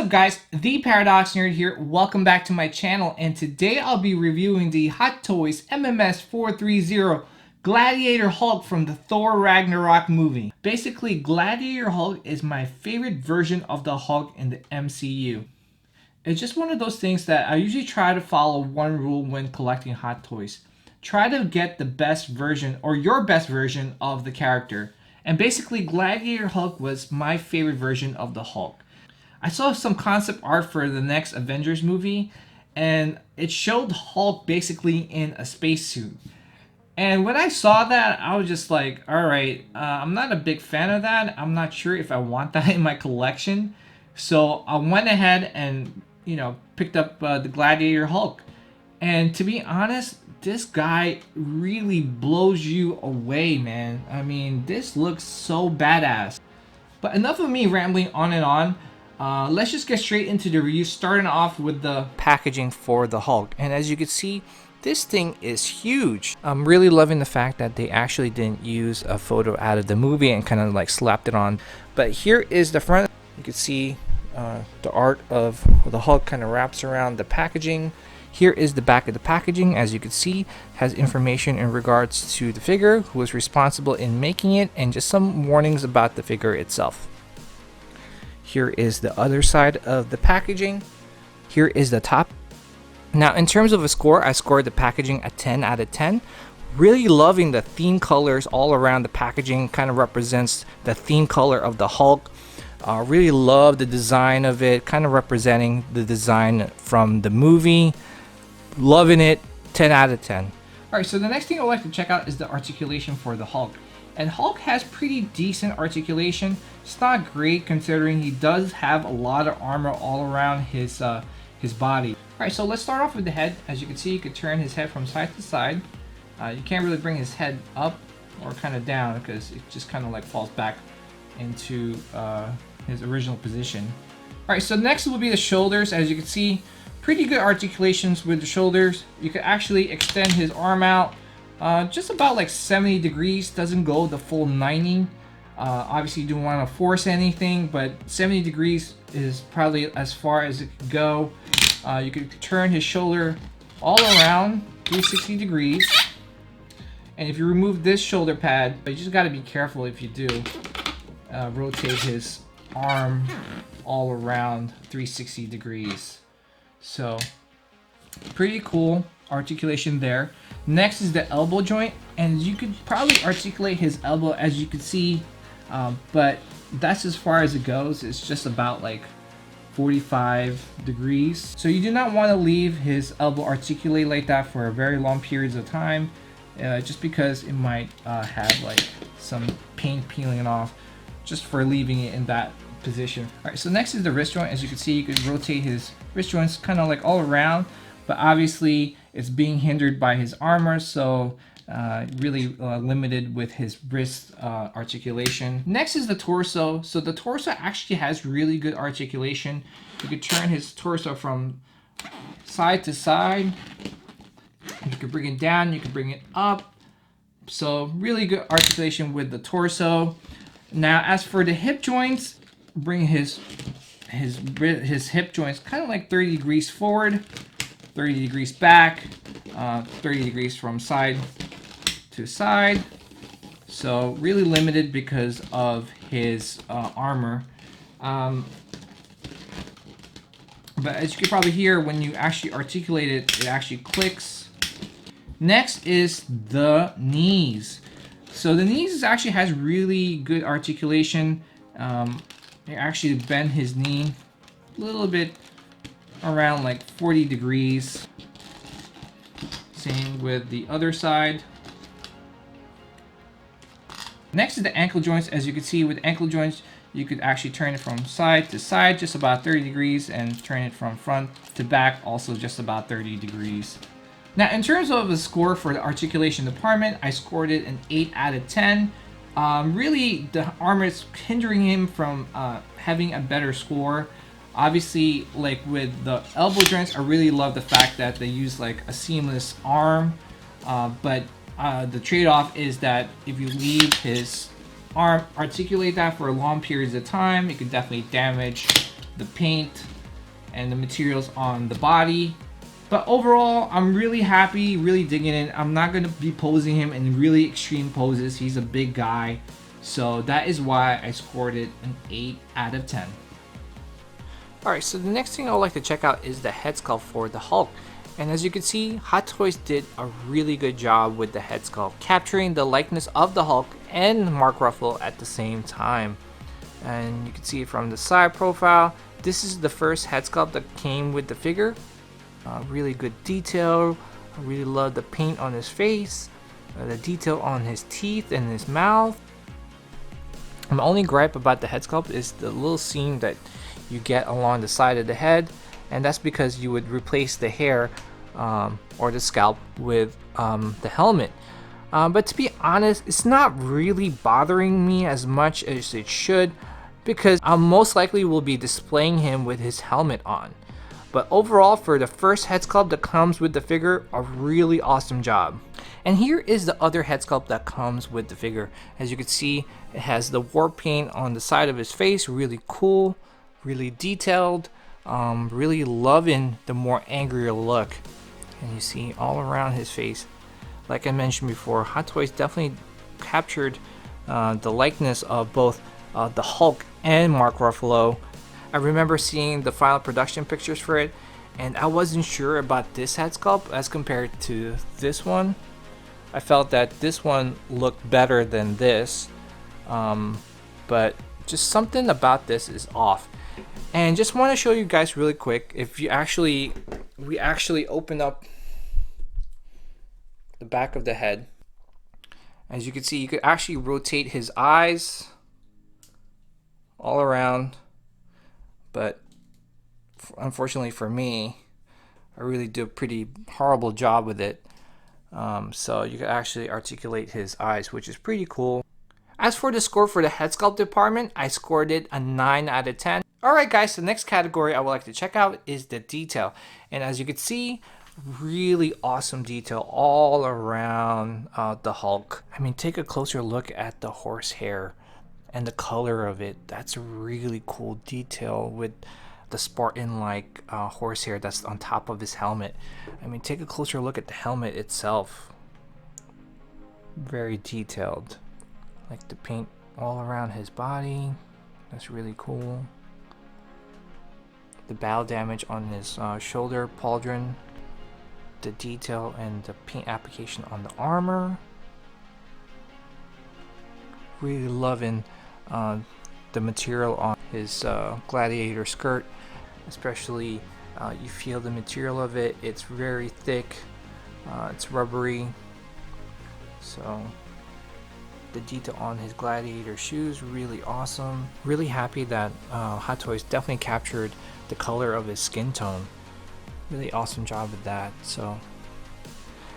up guys, the Paradox Nerd here. Welcome back to my channel, and today I'll be reviewing the Hot Toys MMS 430 Gladiator Hulk from the Thor Ragnarok movie. Basically, Gladiator Hulk is my favorite version of the Hulk in the MCU. It's just one of those things that I usually try to follow one rule when collecting Hot Toys. Try to get the best version, or your best version, of the character. And basically, Gladiator Hulk was my favorite version of the Hulk. I saw some concept art for the next Avengers movie, and it showed Hulk basically in a spacesuit. And when I saw that, I was just like, alright, I'm not a big fan of that. I'm not sure if I want that in my collection. So I went ahead and, picked up the Gladiator Hulk. And to be honest, this guy really blows you away, man. I mean, this looks so badass. But enough of me rambling on and on. Let's just get straight into the review, starting off with the packaging for the Hulk. And as you can see, this thing is huge. I'm really loving the fact that they actually didn't use a photo out of the movie and kind of like slapped it on. But here is the front. You can see the art of the Hulk kind of wraps around the packaging. Here is the back of the packaging. As you can see, has information in regards to the figure, who was responsible in making it, and just some warnings about the figure itself. Here is the other side of the packaging. Here is the top. Now, in terms of a score, I scored the packaging a 10 out of 10. Really loving the theme colors all around the packaging. Kind of represents the theme color of the Hulk. Really love the design of it. Kind of representing the design from the movie. Loving it. 10 out of 10. Alright, so the next thing I'd like to check out is the articulation for the Hulk. And Hulk has pretty decent articulation. It's not great considering he does have a lot of armor all around his body. Alright, so let's start off with the head. As you can see, you could turn his head from side to side. You can't really bring his head up or kind of down because it just kind of like falls back into his original position. Alright, so next will be the shoulders. As you can see, pretty good articulations with the shoulders. You could actually extend his arm out just about like 70 degrees. Doesn't go the full 90. Obviously you don't want to force anything, but 70 degrees is probably as far as it could go. You could turn his shoulder all around 360 degrees. And if you remove this shoulder pad, you just got to be careful if you do. Rotate his arm all around 360 degrees. So pretty cool articulation there. Next is the elbow joint, and you could probably articulate his elbow, as you can see, but that's as far as it goes. It's just about like 45 degrees. So you do not want to leave his elbow articulate like that for a very long periods of time, just because it might have like some paint peeling off just for leaving it in that position. Alright, so next is the wrist joint. As you can see, you could rotate his wrist joints kind of like all around, but obviously it's being hindered by his armor, so really limited with his wrist articulation. Next is the torso. So the torso actually has really good articulation. You could turn his torso from side to side. You could bring it down, you could bring it up. So really good articulation with the torso. Now as for the hip joints, bring his hip joints kind of like 30 degrees forward, 30 degrees back, 30 degrees from side to side. So really limited because of his armor. But as you can probably hear, when you actually articulate it, it actually clicks. Next is the knees. So the knees actually has really good articulation. You actually bend his knee a little bit around like 40 degrees. Same with the other side. Next is the ankle joints. As you can see, with ankle joints, you could actually turn it from side to side, just about 30 degrees, and turn it from front to back, also just about 30 degrees. Now, in terms of the score for the articulation department, I scored it an 8 out of 10. Really, the armor is hindering him from having a better score. Obviously, like with the elbow joints, I really love the fact that they use like a seamless arm. But the trade-off is that if you leave his arm articulate that for long periods of time, it could definitely damage the paint and the materials on the body. But overall, I'm really happy, really digging it. I'm not going to be posing him in really extreme poses. He's a big guy. So that is why I scored it an 8 out of 10. Alright, so the next thing I would like to check out is the head sculpt for the Hulk. And as you can see, Hot Toys did a really good job with the head sculpt, capturing the likeness of the Hulk and Mark Ruffalo at the same time. And you can see it from the side profile. This is the first head sculpt that came with the figure. Really good detail. I really love the paint on his face, the detail on his teeth and his mouth. My only gripe about the head sculpt is the little seam that you get along the side of the head, and that's because you would replace the hair or the scalp with the helmet. But to be honest, it's not really bothering me as much as it should, because I most likely will be displaying him with his helmet on. But overall, for the first head sculpt that comes with the figure, a really awesome job. And here is the other head sculpt that comes with the figure. As you can see, it has the war paint on the side of his face, really cool, really detailed, really loving the more angrier look. And you see all around his face, like I mentioned before, Hot Toys definitely captured the likeness of both the Hulk and Mark Ruffalo. I remember seeing the final production pictures for it, and I wasn't sure about this head sculpt as compared to this one. I felt that this one looked better than this, but just something about this is off. And just want to show you guys really quick, if you we actually open up the back of the head. As you can see, you could actually rotate his eyes all around, but unfortunately for me, I really do a pretty horrible job with it. So you can actually articulate his eyes, which is pretty cool. As for the score for the head sculpt department, I scored it a 9 out of 10. Alright guys, the next category I would like to check out is the detail. And as you can see, really awesome detail all around the Hulk. I mean, take a closer look at the horsehair and the color of it. That's a really cool detail with the Spartan-like horsehair that's on top of his helmet. I mean, take a closer look at the helmet itself. Very detailed. Like the paint all around his body. That's really cool. The battle damage on his shoulder pauldron. The detail and the paint application on the armor. Really loving the material on his gladiator skirt, especially you feel the material of it. It's very thick, it's rubbery, so the detail on his gladiator shoes, really awesome. Really happy that Hot Toys definitely captured the color of his skin tone. Really awesome job with that. So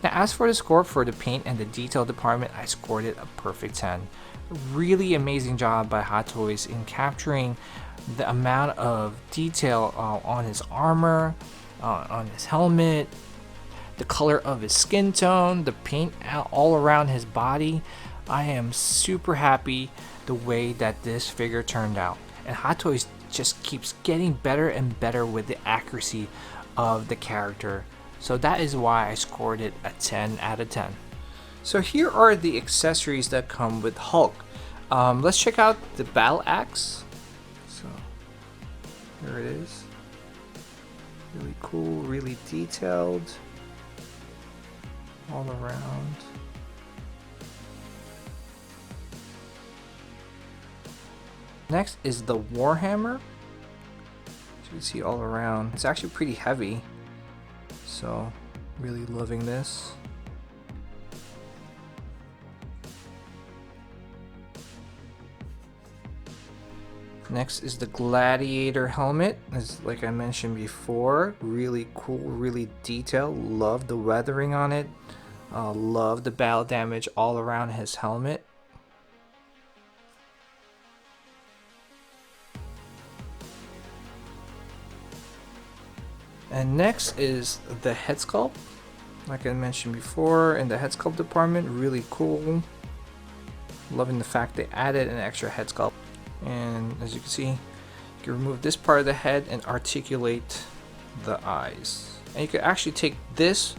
now, as for the score for the paint and the detail department, I scored it a perfect 10. Really amazing job by Hot Toys in capturing the amount of detail on his armor, on his helmet, the color of his skin tone, the paint all around his body. I am super happy the way that this figure turned out. And Hot Toys just keeps getting better and better with the accuracy of the character. So that is why I scored it a 10 out of 10. So here are the accessories that come with Hulk. Let's check out the battle axe. So here it is. Really cool, really detailed all around. Next is the Warhammer. As you can see all around, it's actually pretty heavy. So really loving this. Next is the Gladiator helmet. As like I mentioned before, really cool, really detailed. Love the weathering on it. Love the battle damage all around his helmet. And next is the head sculpt. Like I mentioned before, in the head sculpt department, really cool. Loving the fact they added an extra head sculpt. And as you can see, you You can remove this part of the head and articulate the eyes. And you can actually take this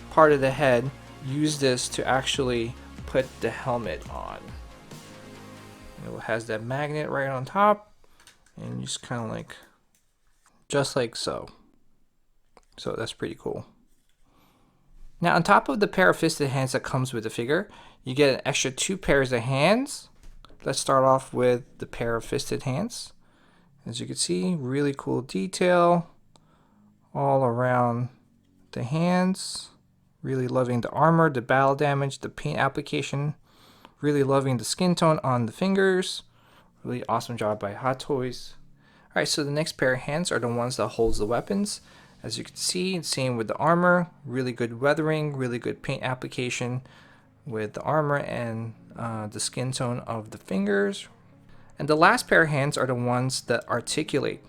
part of the head, use this to actually put the helmet on. It has that magnet right on top, and you just kind of like, just like so. So that's pretty cool. Now on top of the pair of fisted hands that comes with the figure, you get an extra 2 pairs of hands. Let's start off with the pair of fisted hands. As you can see, really cool detail all around the hands. Really loving the armor, the battle damage, the paint application. Really loving the skin tone on the fingers. Really awesome job by Hot Toys. Alright, so the next pair of hands are the ones that holds the weapons. As you can see, same with the armor. Really good weathering, really good paint application with the armor and the skin tone of the fingers. And the last pair of hands are the ones that articulate.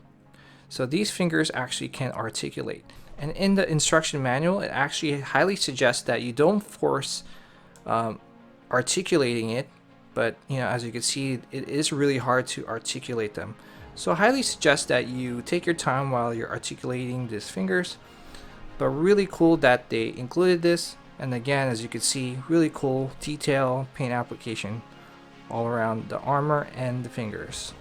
So these fingers actually can articulate. And in the instruction manual, it actually highly suggests that you don't force articulating it, but as you can see, it is really hard to articulate them. So I highly suggest that you take your time while you're articulating these fingers. But really cool that they included this. And again, as you can see, really cool detail, paint application all around the armor and the fingers.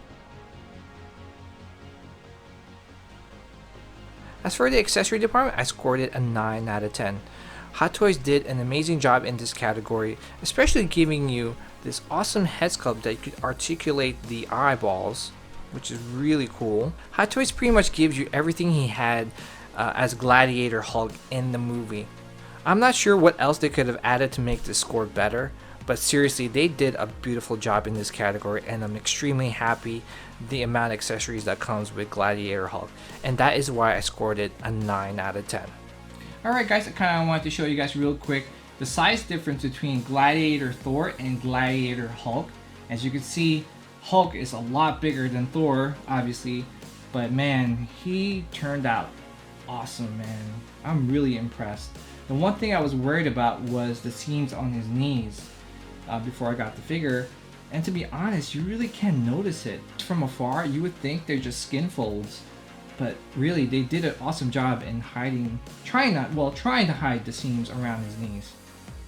As for the accessory department, I scored it a 9 out of 10. Hot Toys did an amazing job in this category, especially giving you this awesome head sculpt that you could articulate the eyeballs, which is really cool. Hot Toys pretty much gives you everything he had as Gladiator Hulk in the movie. I'm not sure what else they could have added to make this score better, but seriously, they did a beautiful job in this category, and I'm extremely happy the amount of accessories that comes with Gladiator Hulk, and that is why I scored it a 9 out of 10. Alright guys, I kind of wanted to show you guys real quick the size difference between Gladiator Thor and Gladiator Hulk. As you can see, Hulk is a lot bigger than Thor, obviously, but man, he turned out awesome, man. I'm really impressed. The one thing I was worried about was the seams on his knees before I got the figure, and to be honest, you really can't notice it. From afar, you would think they're just skin folds, but really they did an awesome job in trying to hide the seams around his knees.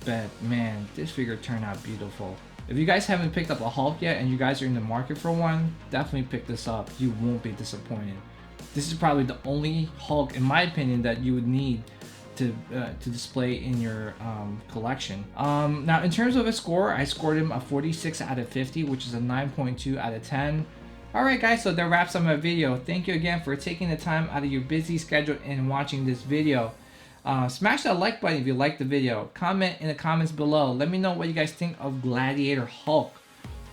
But man, this figure turned out beautiful. If you guys haven't picked up a Hulk yet and you guys are in the market for one, definitely pick this up. You won't be disappointed. This is probably the only Hulk, in my opinion, that you would need to display in your collection. Now in terms of a score, I scored him a 46 out of 50, which is a 9.2 out of 10. Alright guys, so that wraps up my video. Thank you again for taking the time out of your busy schedule and watching this video. Smash that like button if you liked the video. Comment in the comments below. Let me know what you guys think of Gladiator Hulk.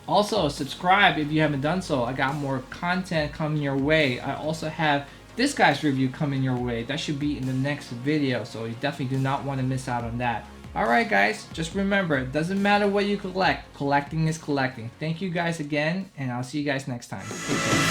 Also, subscribe if you haven't done so. I got more content coming your way. I also have this guy's review coming your way. That should be in the next video, so you definitely do not want to miss out on that. Alright guys, just remember, it doesn't matter what you collect. Collecting is collecting. Thank you guys again, and I'll see you guys next time. Take care.